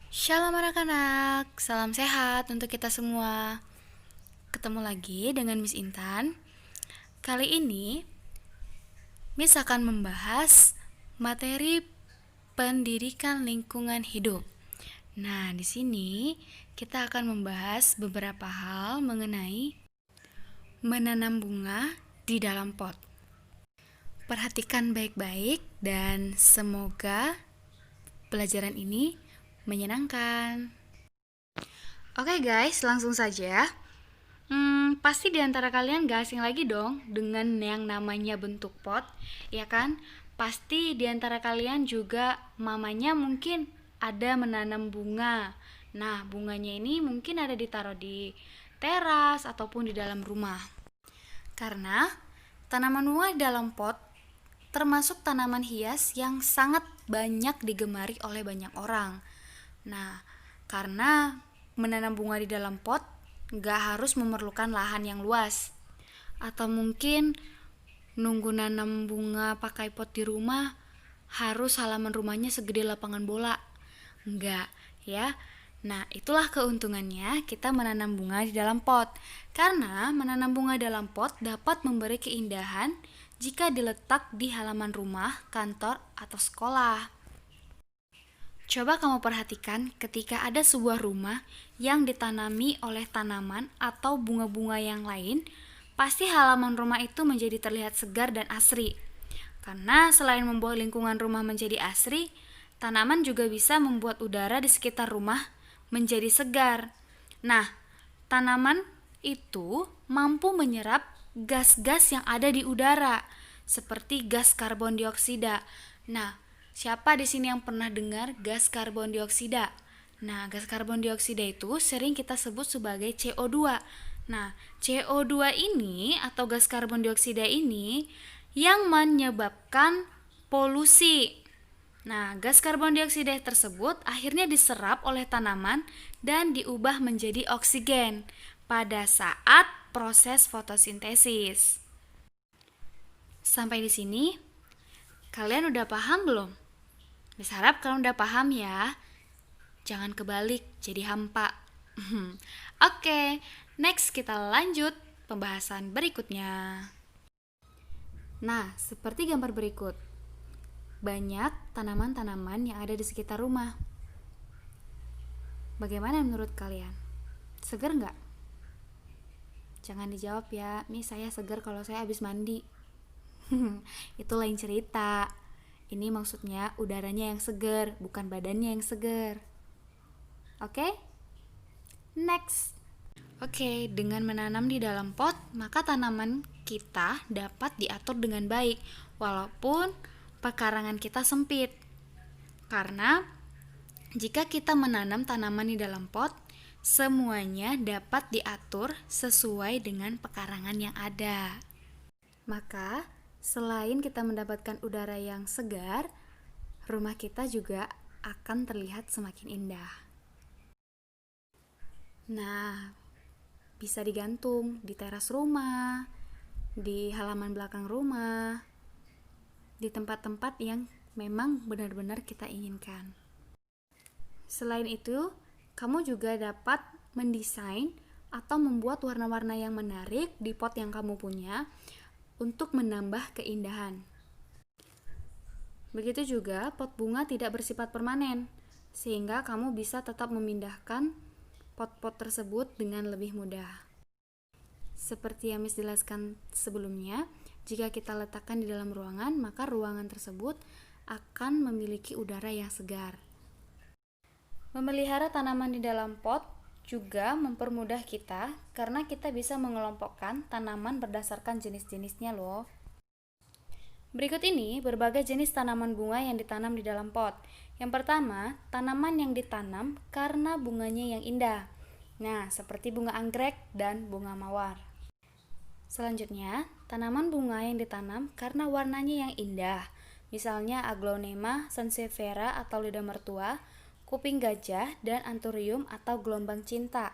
Shalom anak-anak, salam sehat untuk kita semua. Ketemu lagi dengan Miss Intan. Kali ini Miss akan membahas materi pendidikan lingkungan hidup. Nah, di sini kita akan membahas beberapa hal mengenai menanam bunga di dalam pot. Perhatikan baik-baik dan semoga pelajaran ini menyenangkan. Oke guys, langsung saja. Pasti di antara kalian gak asing lagi dong dengan yang namanya bentuk pot, ya kan? Pasti di antara kalian juga mamanya mungkin ada menanam bunga. Nah, bunganya ini mungkin ada ditaruh di teras ataupun di dalam rumah. Karena tanaman bunga di dalam pot termasuk tanaman hias yang sangat banyak digemari oleh banyak orang. Nah, karena menanam bunga di dalam pot nggak harus memerlukan lahan yang luas. Atau mungkin nunggu nanam bunga pakai pot di rumah harus halaman rumahnya segede lapangan bola. Enggak, ya. Nah, itulah keuntungannya kita menanam bunga di dalam pot. Karena menanam bunga dalam pot dapat memberi keindahan jika diletak di halaman rumah, kantor, atau sekolah. Coba kamu perhatikan ketika ada sebuah rumah yang ditanami oleh tanaman atau bunga-bunga yang lain, pasti halaman rumah itu menjadi terlihat segar dan asri. Karena selain membuat lingkungan rumah menjadi asri, tanaman juga bisa membuat udara di sekitar rumah menjadi segar. Nah, tanaman itu mampu menyerap gas-gas yang ada di udara, seperti gas karbon dioksida. Nah, siapa di sini yang pernah dengar gas karbon dioksida? Nah, gas karbon dioksida itu sering kita sebut sebagai CO2. Nah, CO2 ini atau gas karbon dioksida ini yang menyebabkan polusi. Nah, gas karbon dioksida tersebut akhirnya diserap oleh tanaman dan diubah menjadi oksigen pada saat proses fotosintesis. Sampai di sini, kalian udah paham belum? Miss harap kalian udah paham ya. Jangan kebalik jadi hampa. Oke, next kita lanjut pembahasan berikutnya. Nah, seperti gambar berikut. Banyak tanaman-tanaman yang ada di sekitar rumah. Bagaimana menurut kalian? Seger nggak? Jangan dijawab ya, Miss saya seger kalau saya habis mandi. Itu lain cerita. Ini maksudnya udaranya yang seger, bukan badannya yang seger. Oke? Next. Oke, dengan menanam di dalam pot, maka tanaman kita dapat diatur dengan baik, walaupun pekarangan kita sempit. Karena jika kita menanam tanaman di dalam pot, semuanya dapat diatur sesuai dengan pekarangan yang ada. Maka, selain kita mendapatkan udara yang segar, rumah kita juga akan terlihat semakin indah. Nah, bisa digantung di teras rumah, di halaman belakang rumah, di tempat-tempat yang memang benar-benar kita inginkan. Selain itu, kamu juga dapat mendesain atau membuat warna-warna yang menarik di pot yang kamu punya untuk menambah keindahan. Begitu juga pot bunga tidak bersifat permanen, sehingga kamu bisa tetap memindahkan pot-pot tersebut dengan lebih mudah. Seperti yang Miss jelaskan sebelumnya, jika kita letakkan di dalam ruangan, maka ruangan tersebut akan memiliki udara yang segar. Memelihara tanaman di dalam pot juga mempermudah kita karena kita bisa mengelompokkan tanaman berdasarkan jenis-jenisnya loh. Berikut ini berbagai jenis tanaman bunga yang ditanam di dalam pot. Yang pertama, tanaman yang ditanam karena bunganya yang indah. Nah, seperti bunga anggrek dan bunga mawar. Selanjutnya, tanaman bunga yang ditanam karena warnanya yang indah. Misalnya aglonema, sansevieria atau lidah mertua, kuping gajah, dan anthurium atau gelombang cinta.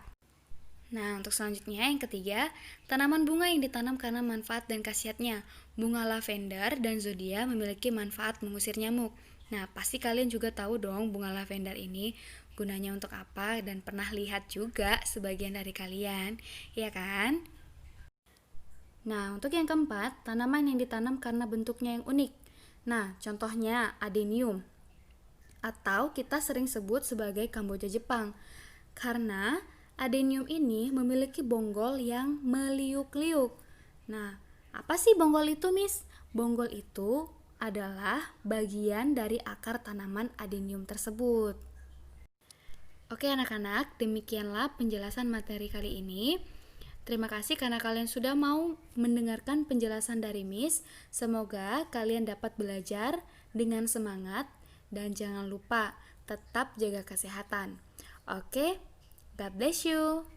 Nah, untuk selanjutnya yang ketiga, tanaman bunga yang ditanam karena manfaat dan khasiatnya. Bunga lavender dan zodia memiliki manfaat mengusir nyamuk. Nah, pasti kalian juga tahu dong bunga lavender ini gunanya untuk apa dan pernah lihat juga sebagian dari kalian, ya kan? Nah, untuk yang keempat, tanaman yang ditanam karena bentuknya yang unik. Nah, contohnya adenium atau kita sering sebut sebagai Kamboja Jepang. Karena adenium ini memiliki bonggol yang meliuk-liuk. Nah, apa sih bonggol itu, Miss? Bonggol itu adalah bagian dari akar tanaman adenium tersebut. Oke anak-anak, demikianlah penjelasan materi kali ini. Terima kasih karena kalian sudah mau mendengarkan penjelasan dari Miss. Semoga kalian dapat belajar dengan semangat dan jangan lupa tetap jaga kesehatan. Oke, God bless you.